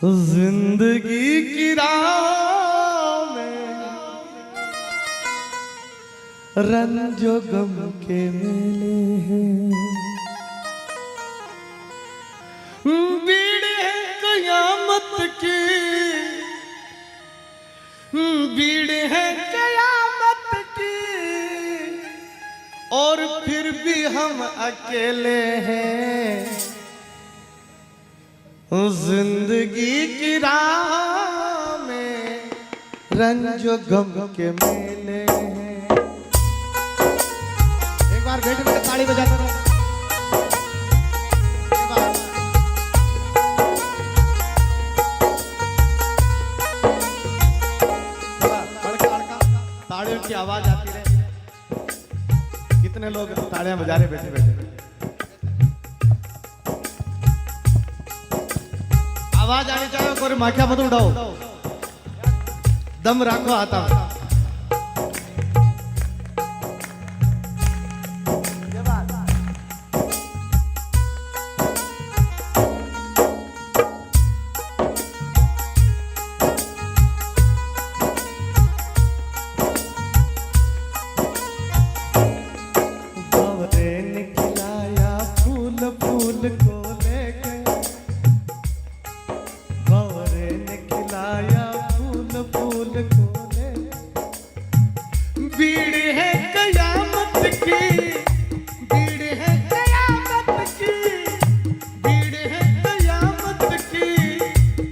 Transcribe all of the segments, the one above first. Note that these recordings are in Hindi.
जिंदगी की राह में रंजो गम के मेले हैं, भीड़ है कयामत की, भीड़ है कयामत की, और फिर भी हम अकेले हैं। जिंदगी की राह में रंजो गम के मेले हैं। एक बार बैठ के ताली बजाते रहो। ताड़ियों की आवाज आती रहे। कितने लोग ताड़ियां बजा रहे बैठे बैठे। आवाज आनी चाहिए, कोई माखिया मत उठाओ, दम रखो आता खिलाया फूल फूल को लेके, भंवरे ने खिलाया फूल फूल को लेके। भीड़ है कयामत की, भीड़ है कयामत की, भीड़ है कयामत की,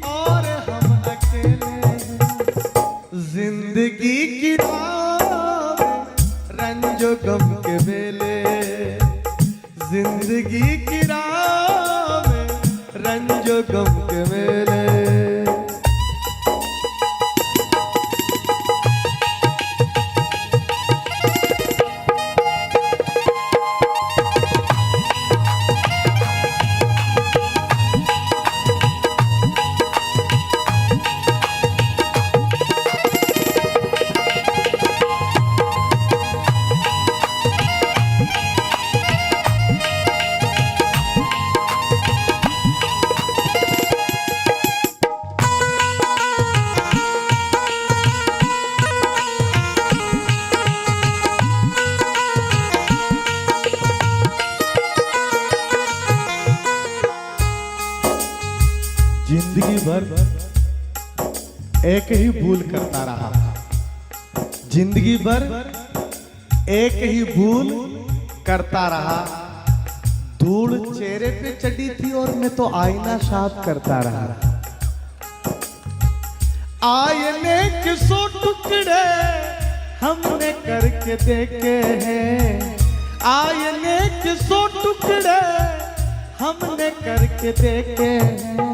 और हम अकेले हैं। जिंदगी की राह रंजो गम के मेले, जिंदगी की राह में रंजो गम के मेले। जिंदगी भर एक ही भूल करता रहा, जिंदगी भर एक ही भूल करता रहा। धूल चेहरे पे चढ़ी थी और मैं तो आईना साफ करता रहा। आईने के 100 टुकड़े हमने करके देखे हैं, आईने के 100 टुकड़े हमने करके देखे हैं।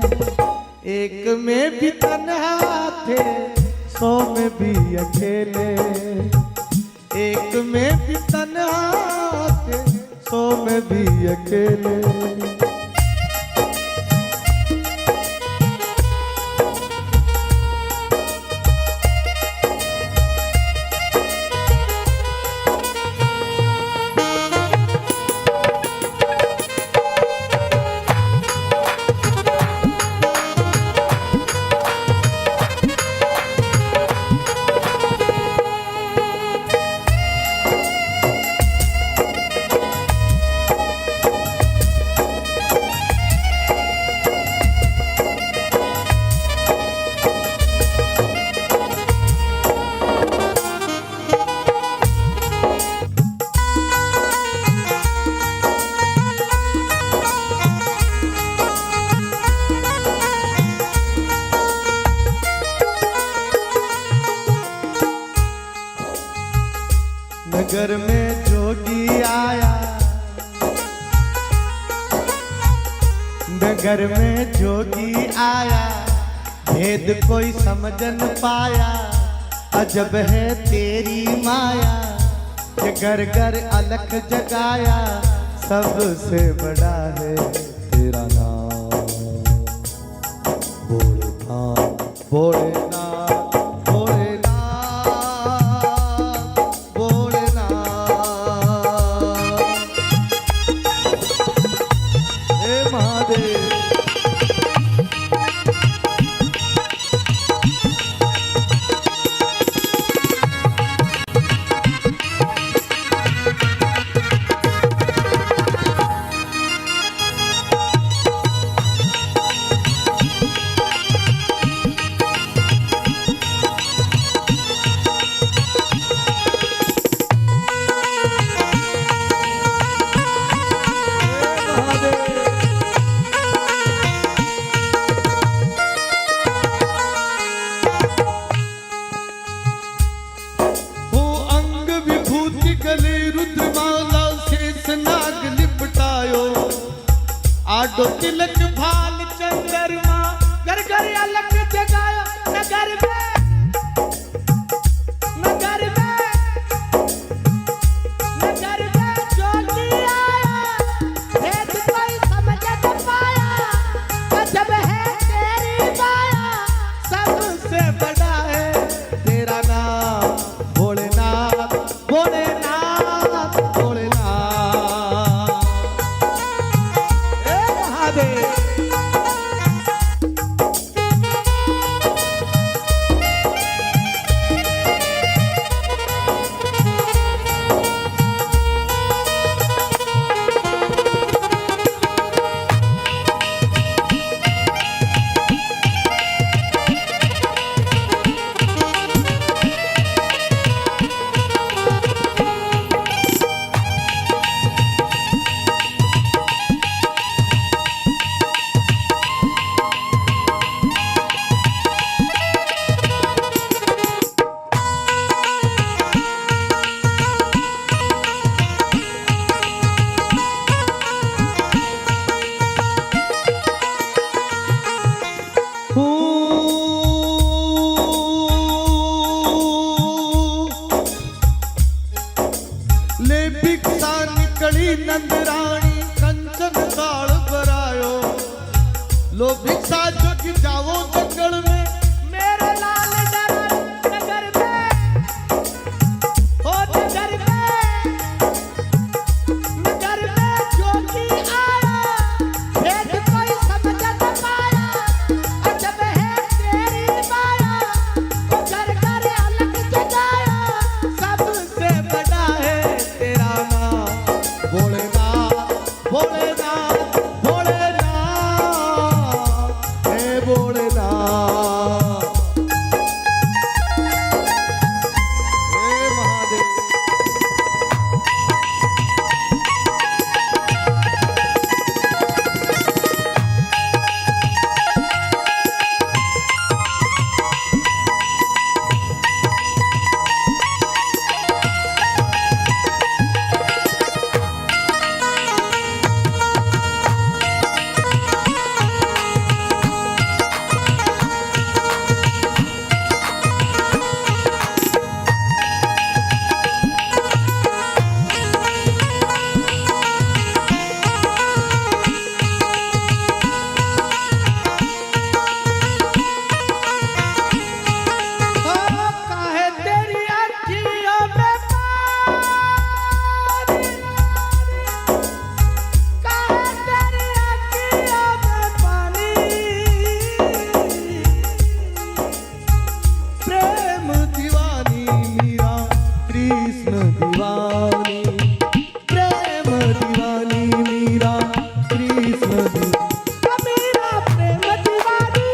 एक में भी तन्हा थे, 100 में भी अकेले, एक में भी तन्हा थे, 100 में भी अकेले। नगर में जोगी आया, नगर में जोगी आया, भेद कोई समझ न पाया। अजब है तेरी माया, ये घर घर अलख जगाया। सबसे बड़ा है तेरा नाम, भोलेनाथ भोलेनाथ तिलक भाल चंद्रमा घर घर अलग जगायो नगर में नगर में नगर में ज्योति आया भेद कोई समझ न पाया गजब है तेरी माया सबसे बड़ा है तेरा नाम भोलेनाथ भोलेनाथ भोलेनाथ हे महादेव ले भिक्षा निकली नंदराणी कंचन काल भरायो लो भिक्षा जग जाओ जंगल में मेरे लाल डरा नगर में ओ नगर में ज्योति आया भेद कोई समझ न पाया अजब है तेरी माया ओ घर घर अलग जगाया सबसे बड़ा है तेरा नाम भोलेनाथ भोलेनाथ भोलेनाथ हे भोलेनाथ हे महादेव काहे तेरी अखियों में पानी काहे तेरी अखियों में पानी प्रेम दीवानी मीरा कृष्ण दीवानी प्रेम दीवानी मीरा कृष्ण दीवानी मीरा प्रेम दीवानी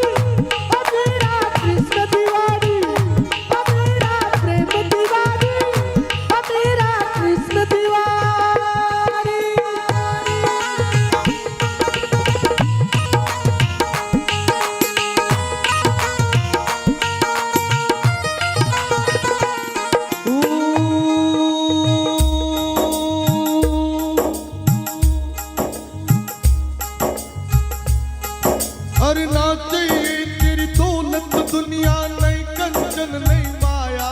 मीरा कृष्ण दीवानी मीरा प्रेम दीवानी मीरा कृष्ण दीवानी अरे ना चाहिए तेरी दौलत दुनिया नहीं कंचन नहीं माया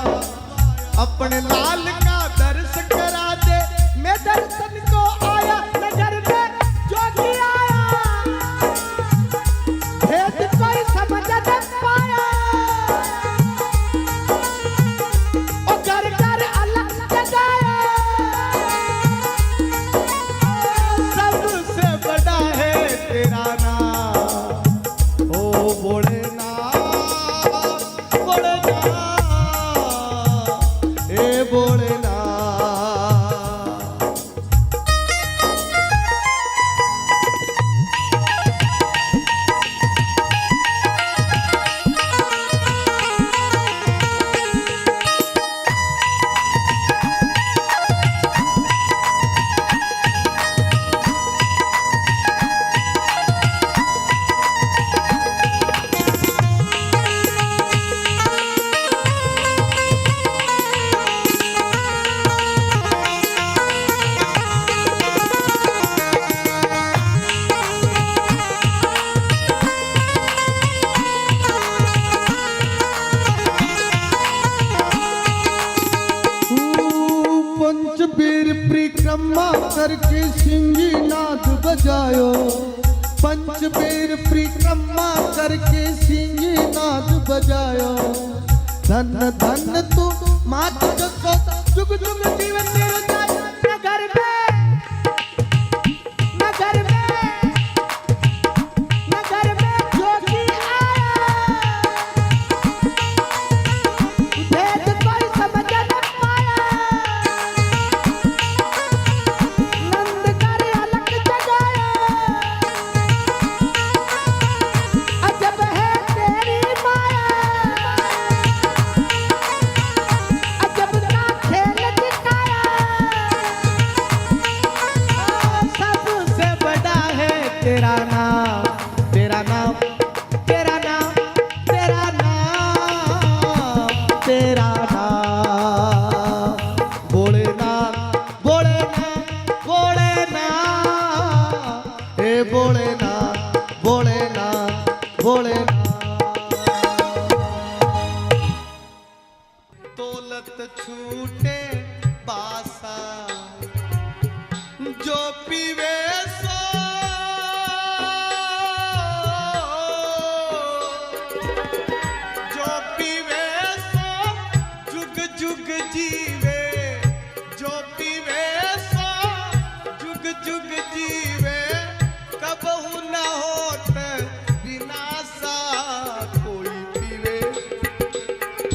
अपने लाल का दर्श करा दे मैं दर्शन को आया नगर में ज्योति आया भेद कोई समझ न पाया ओ घर घर अलग जगाया सबसे बड़ा है तेरा नाम ओ भोलेनाथ भोलेनाथ हे भोलेनाथ करके सिंगी नाद बजायो, पंचबेर परिक्रमा करके सिंगी नाद बजायो। धन धन तू मात को जुग जुग जीवन तेरो जाए। नगर में जोगी आया, भेद कोई समझ न पाया। नंद कर अलग जगाया, अजब है तेरी माया। अजब का खेल दिखाया, सबसे बड़ा है तेरा नाम, तेरा नाम, तेरा नाम, तेरा नाम, तेरा नाम। भोलेनाथ, भोलेनाथ, भोलेनाथ, हे भोलेनाथ, भोलेनाथ, भोलेनाथ। दौलत छूटे बासा, जो पीवे सो, जो पीवे सो जुग जुग जीवे। जो पीवे सो जुग जुग जीवे, कबहू न होत विनाशा। कोई पीवे,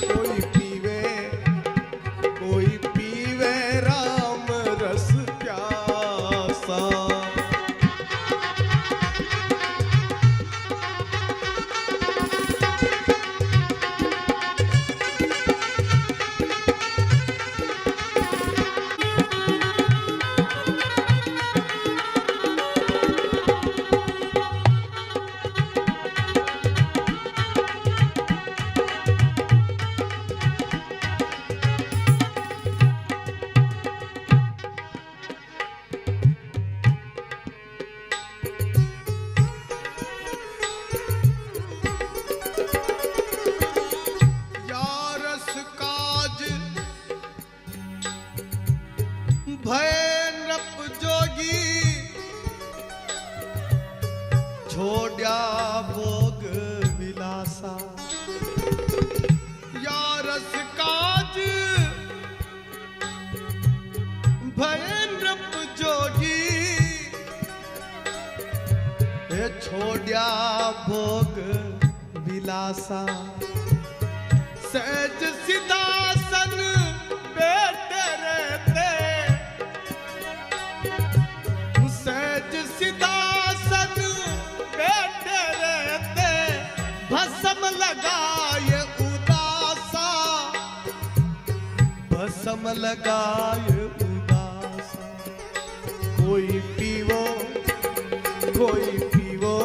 कोई पीवे, कोई पीवे राम रस प्यासा। भय नृप जोगी, छोड़ा भोग विलासा। या रस काज भय नृप जोगी, हे छोड़ा भोग विलासा। सहज सिद्धासन बैठे रहते, सहज सिद्धासन बैठे रहते। भस्म लगाए उदासा, भस्म लगाए उदासा। कोई पीवो, कोई पीवो,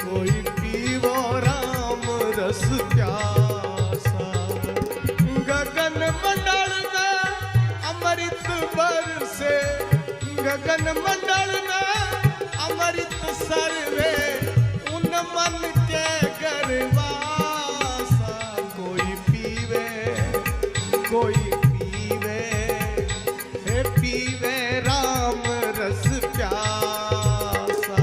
कोई पीवो राम रस प्यासा। गगन मंडल में अमृत बरसे, गगन मंडल में अमृत सर्वे। उन मन के गरवासा, कोई पीवे, कोई पीवे, हे पीवे राम रस प्यासा।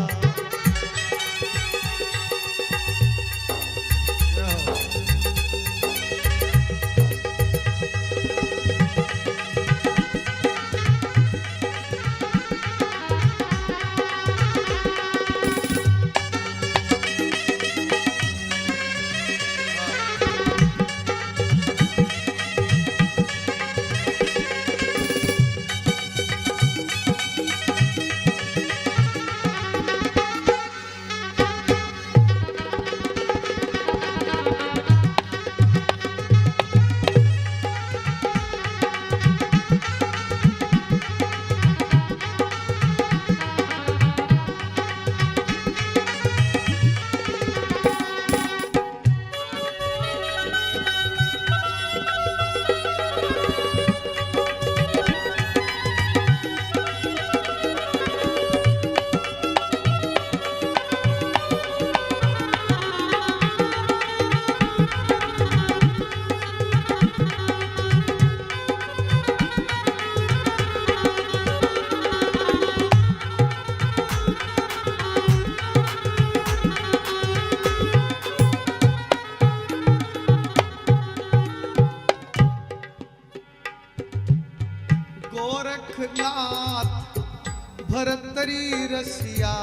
तरी रसिया,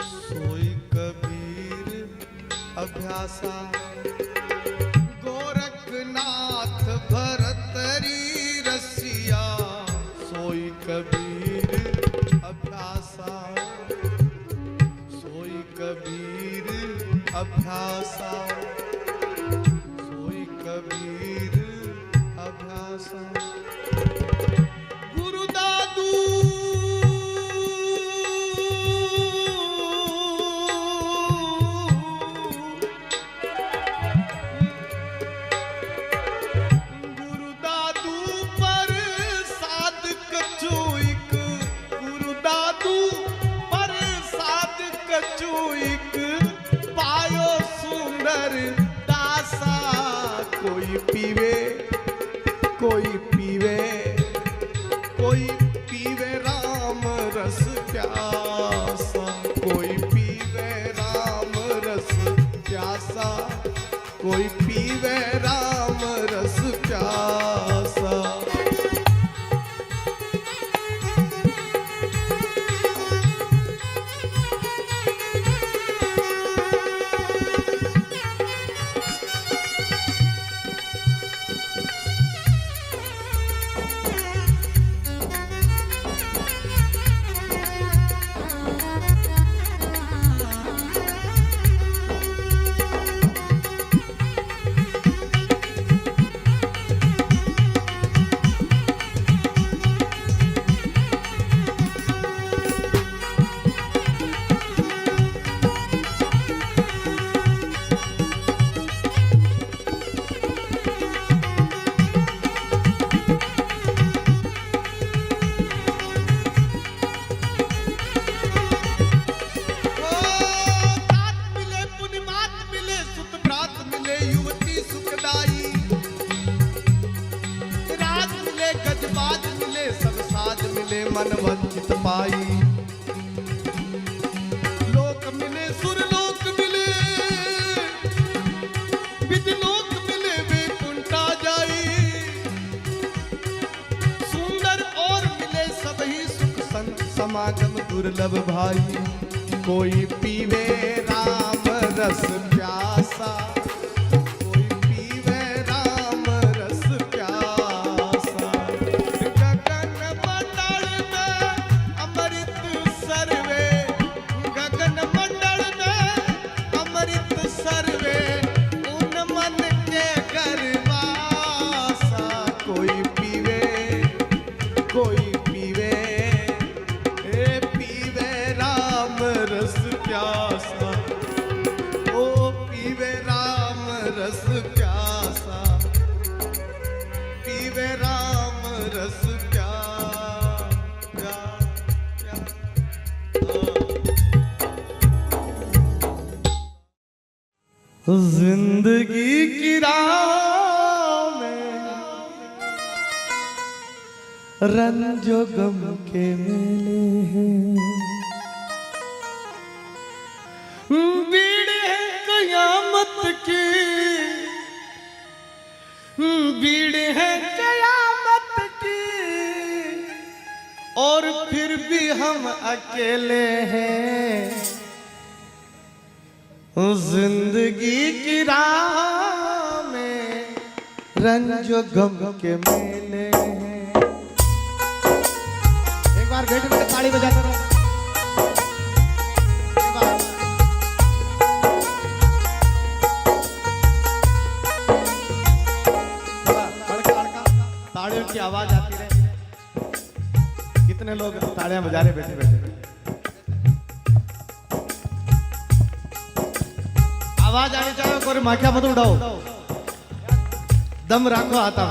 सोई कबीर अभ्यासा। गोरखनाथ भरतरी रसिया, सोई कबीर अभ्यासा, सोई कबीर अभ्यासा, सोई कबीर अभ्यासा। गुरु दादू गुरु दादू पर साध कचूइक, गुरु दादू पर साध कचूइक, पायो सुंदर दासा। कोई पीवे, कोई पीवे, कोई पीवे राम रस प्यासा, कोई पीवे राम रस प्यासा, कोई पीवे राम रस प्यासा। मन वंचित पाई, लोक मिले सुरलोक मिले, विदलोक मिले वैकुंठा जाई। सुंदर और मिले सबही सुख संत समागम दुर्लभ भाई। कोई पीवे राम रस प्यासा, कोई पीवे राम रस प्यासा। गगन मंडल में अमृत सर्वे, गगन मंडल में अमृत सर्वे, उन मन के गर्वासा। कोई पीवे, कोई पीवे, ए पीवे राम रस प्यासा, ओ पीवे राम रस प्यासा, पीवे राम रस जिंदगी की राह में रंजो गम के मेले हैं, बीड़े हैं कयामत की, बीड़े हैं कयामत की, और फिर भी हम अकेले हैं। जिंदगी की राह में रंजो गम के मेले हैं। एक बार बैठ के ताली बजाते रहो। ताड़ियों की आवाज आती रहे। कितने लोग ताड़ियां बजा रहे बैठे बैठे। आवाज आनी चाहिए, कोई माखिया मत उड़ाओ, दम रखो आता।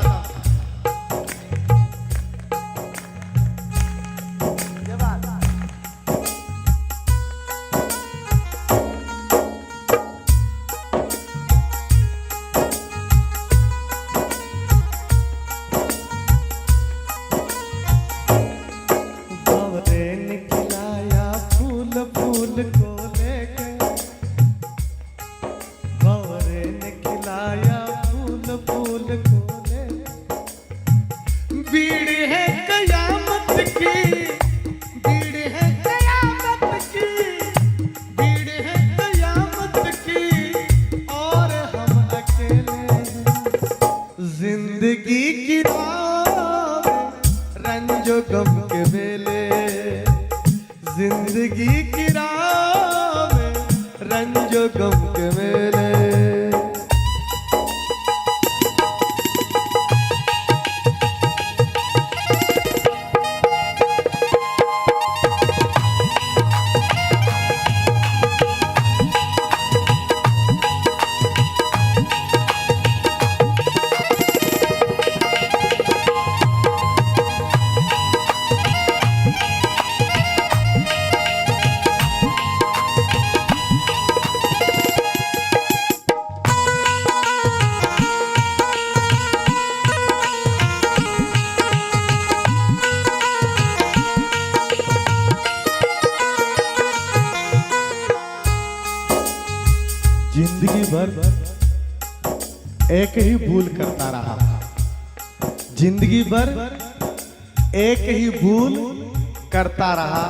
बावरे निकलाया फूल फूल को लेके, बावरे निकलाया फूल फूल को लेके, जो गम के मेले। जिंदगी भर एक ही भूल करता रहा, जिंदगी भर एक ही भूल करता रहा।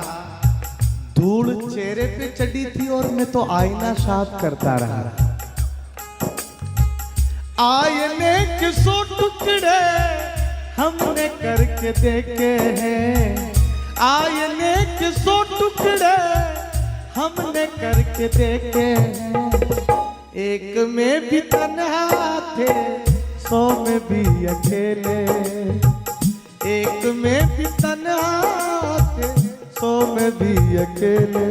धूल चेहरे पे चढ़ी थी और मैं तो आईना साफ करता रहा। आईने के 100 टुकड़े हमने करके देखे हैं, आईने के 100 टुकड़े हमने करके देखे हैं। एक में भी तन्हा थे, 100 में भी अकेले। एक में भी तन्हा थे, 100 में भी अकेले।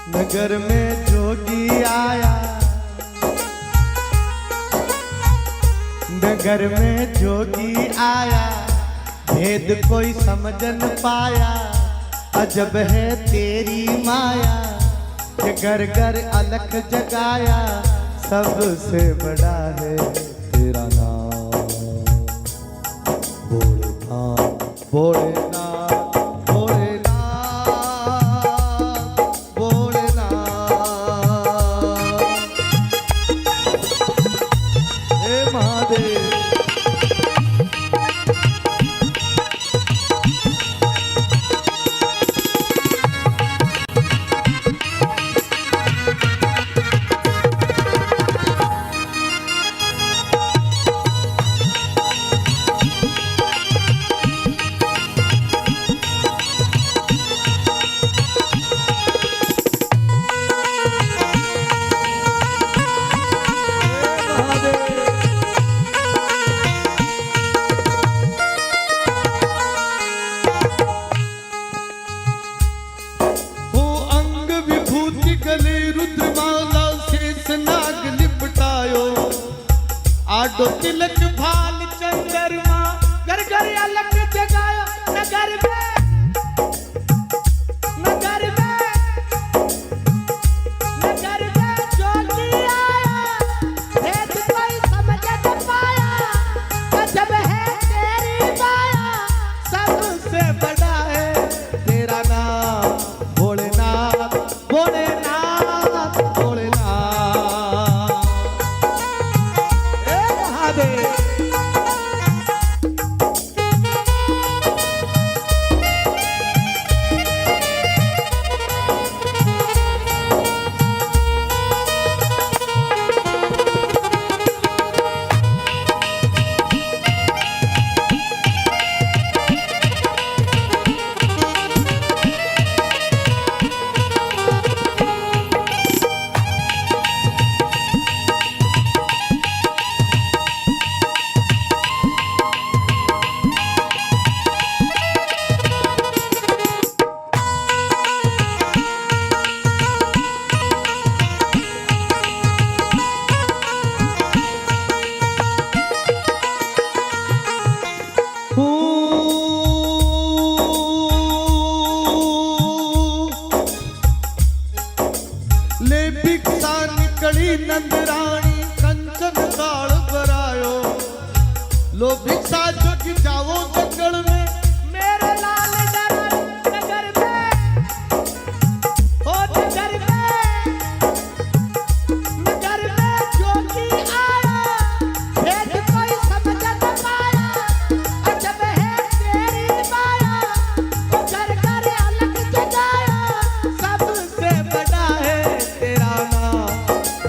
नगर में जोगी आया, नगर में जोगी आया, भेद कोई समझ न पाया। अजब है तेरी माया, ये घर घर अलख जगाया। सबसे बड़ा है तेरा नाम भोलेनाथ, भोलेनाथ, आडो तिलक भाल चंद्रमा, घर घर अलग जगाया। नगर में, नगर में, नगर में जोगी आया, भेद कोई समझ न पाया। अजब है तेरी माया, सबसे बड़ा है तेरा नाम भोलेनाथ, भोलेनाथ, भोलेनाथ। ऐसा जग जाओ जंगल में मेरे लाल नगर में, ओ नगर में जोगी आया, भेद कोई समझ न पाया, अजब है तेरी माया, ओ घर घर अलग जगाया, सबसे बड़ा है तेरा नाम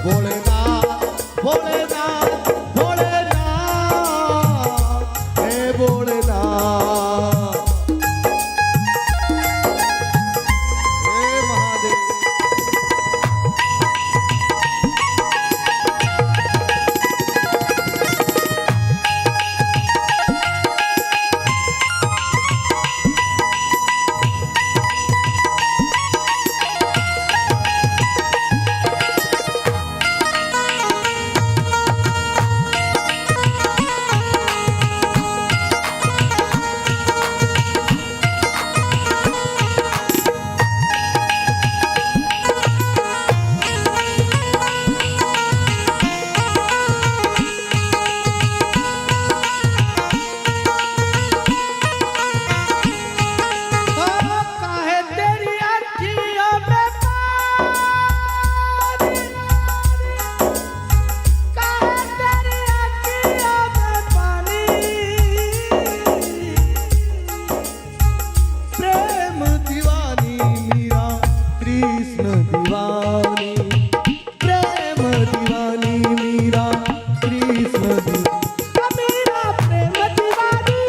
भोलेनाथ भोलेनाथ भोलेनाथ हे भोलेनाथ हे महादेव। काहे तेरी अखियों में पानी, काहे तेरी अखियों में पानी, प्रेम दीवानी मीरा कृष्ण दीवानी प्रेम दीवानी मीरा कृष्ण दीवानी मेरा प्रेम दीवानी,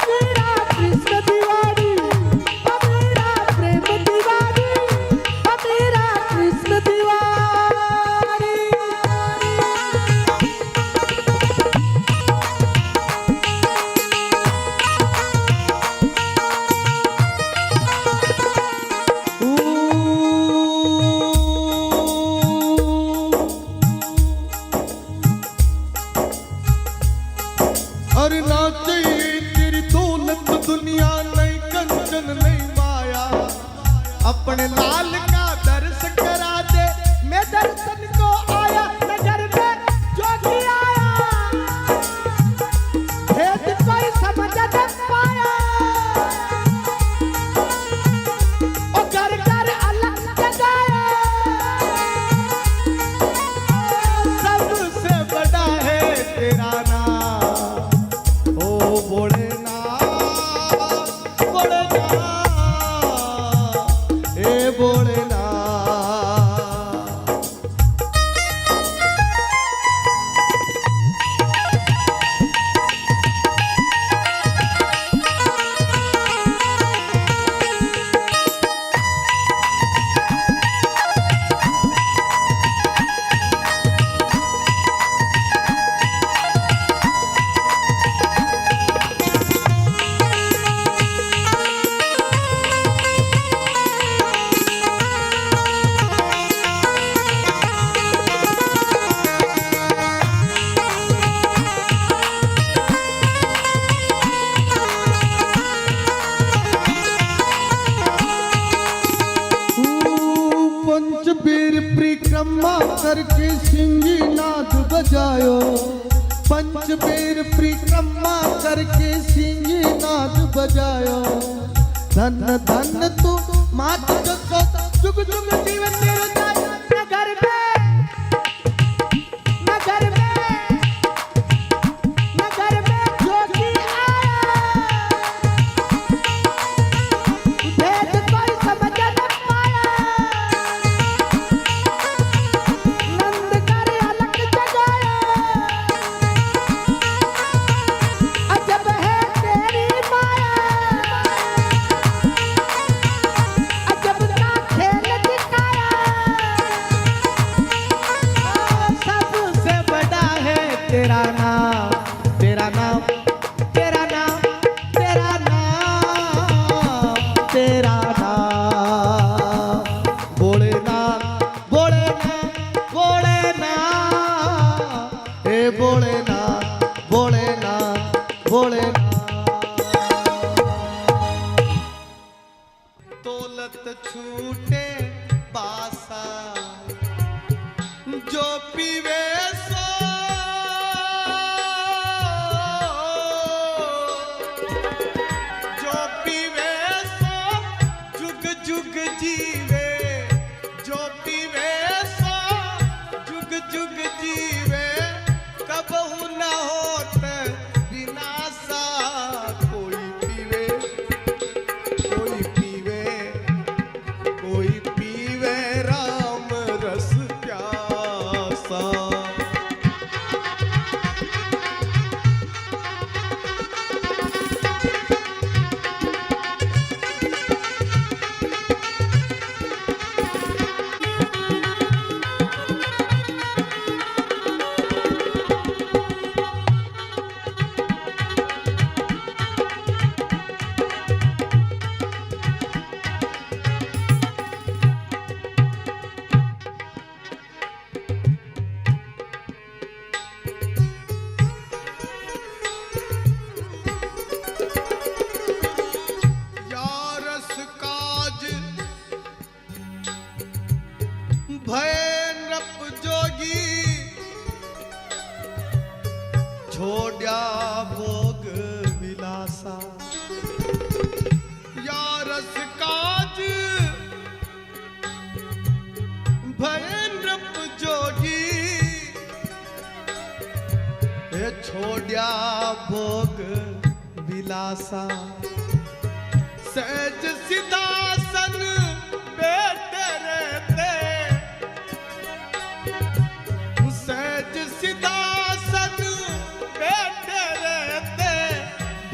मेरा कृष्ण दीवानी, मेरा प्रेम दीवानी, मेरा कृष्ण दीवानी। अरे ना चाहिए तेरी दौलत दुनिया नहीं कंचन नहीं माया अपने लाल का दर्श करा दे मैं दर्शन को आया, नगर में जोगी आया, भेद कोई समझ न पाया, ओ घर घर अलग जगाया, सबसे बड़ा है तेरा नाम ओ भोलेनाथ भोलेनाथ हे भोलेनाथ। पंचबीर परिक्रमा करके सिंगी नाद बजायो पंचबीर परिक्रमा करके सिंगी नाद बजायो धन धन तू मात को जुग जुग जीवन तेरे नगर में, नगर में, नगर में जोगी आया, भेद कोई समझ न पाया, नंद कर अलग जगाया, अजब है तेरी माया, अजब का खेल दिखाया, सबसे बड़ा है तेरा नाम तेरा नाम तेरा नाम तेरा नाम तेरा नाम भोलेनाथ भोलेनाथ भोलेनाथ हे भोलेनाथ भोलेनाथ भोलेनाथ। दौलत छूटे बासा जो पीवे सो विलासा या रस काज भयनृप जोगी हे छोड़या भोग विलासा सहज सिदासन बैठे रहते सहज सिदासन बैठे रहते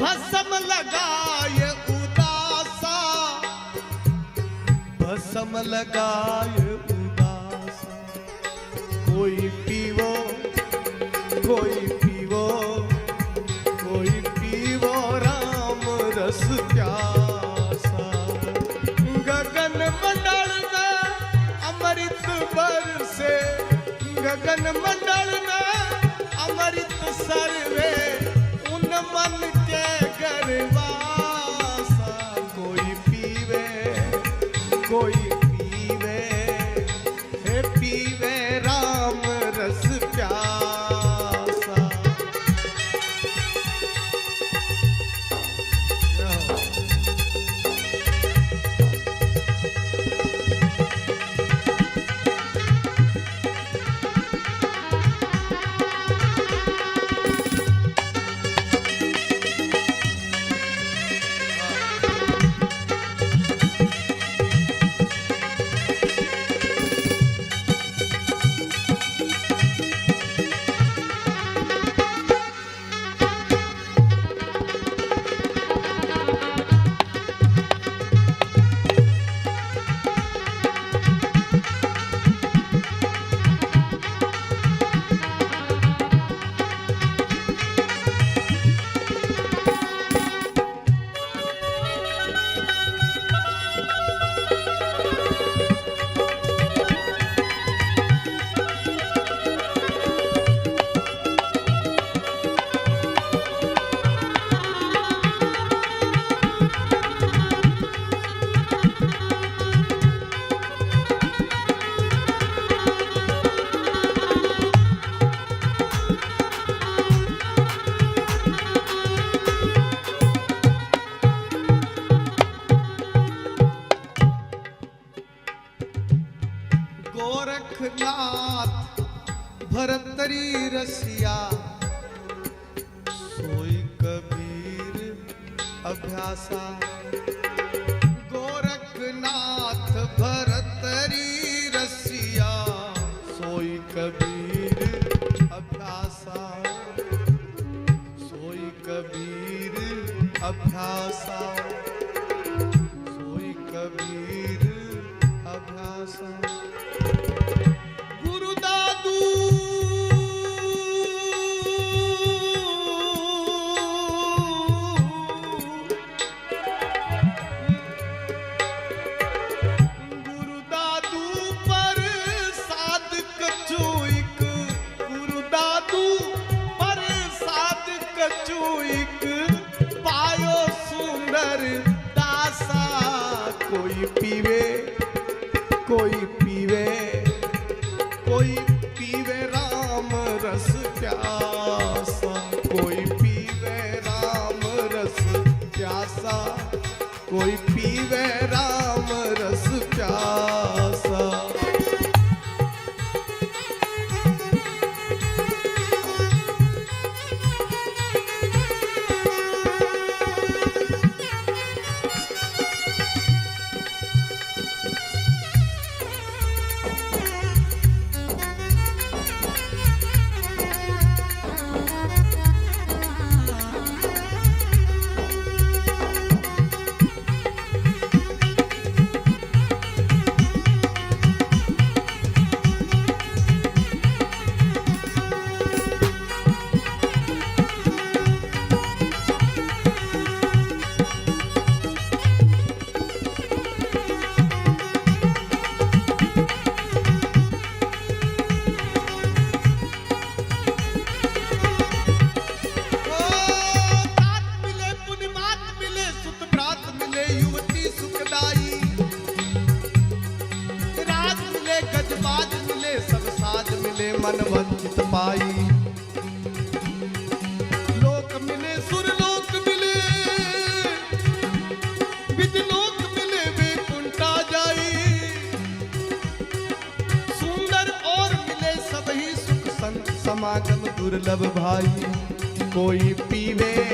भस्म लगाए उदासा भस्म लगाए उदासा कोई पीवो कोई पीवो कोई पीवो राम रस प्यासा गगन मंडल में अमृत बरसे गगन मंडल में अमृत सर्वे उन मन के गरवासा कोई पीवे हे पीवे राम रस प्यासा गोरखनाथ भरतरी रसिया सोई कबीर अभ्यासा गोरखनाथ भरतरी रसिया सोई कबीर अभ्यासा सोई कबीर अभ्यासा सोई कबीर अभ्यासा पायो सुंदर दासा कोई पीवे कोई पीवे राम रस प्यासा कोई पीवे राम रस प्यासा कोई पीवे राम रस प्यासा मन वंचित पाई लोक मिले सुर लोक मिले दुर्लभ भाई, कोई पीवे